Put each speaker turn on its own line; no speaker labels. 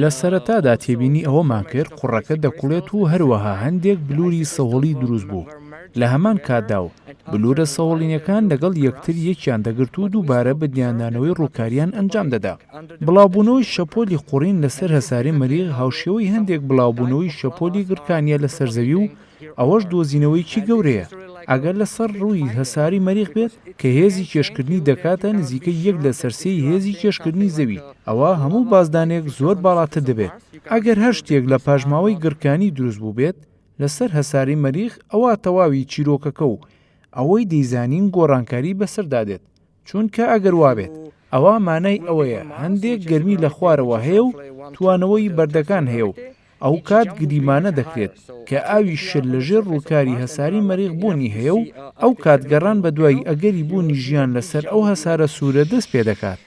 لە سەرەتادا تێبینی ئەوەمان کرد قوڕەکە دەکوڵێت و هەروەها هەندێک بلووری سەهۆڵی دروست بوو. لە هەمان کاتدا و بلوورە سەهۆڵینەکان لەگەڵ یەکتر یەکیان دەگرت و دووبارە بە دیاندانەوەی ڕووکاریان ئەنجام دەدا. بڵاوبوونەوەی شەپۆلی قوڕین لەسەر هەساری مەریخ هاوشێوەی هەندێک بڵاوبوونەوەی شەپۆلی گرکانیە لەسەر زەوی و ئەوەش دۆزینەوەیکی گەورەیە. ئەگەر لەسەر ڕووی هەساری مەریخ بێت کە هێزی کێشکردنی دەکاتە نزیکە 1 لە سەرسێی هێزی کێشکردنی زەوی، ئەوە هەموو بازدانێک زۆر باڵاتر دەبێت. ئەگەر هەر شتێک لە پاژماوەی گرکانی دروست بوو بێت لەسەر هەساری مەریخ، ئەوە تەواوی چیرۆکەکە و ئەوەی دەیزانین گۆڕانکاری بەسەردادێت. چونکە ئەگەر وابێت ئەوە مانای ئەوەیە هەندێک گەرمی لە خوارەوە هەیە و توانەوەی بەردەکان هەیە و ئەو کات گریمانە دەکرێت کە ئاوی شر لەژێر ڕووکاری هەساری مەریخ بوونی هەیە و ئەو کات گەڕان بە دوای ئەگەری بوونی ژیان لەسەر ئەو هەسارە سوورە دەست پێ دەکات.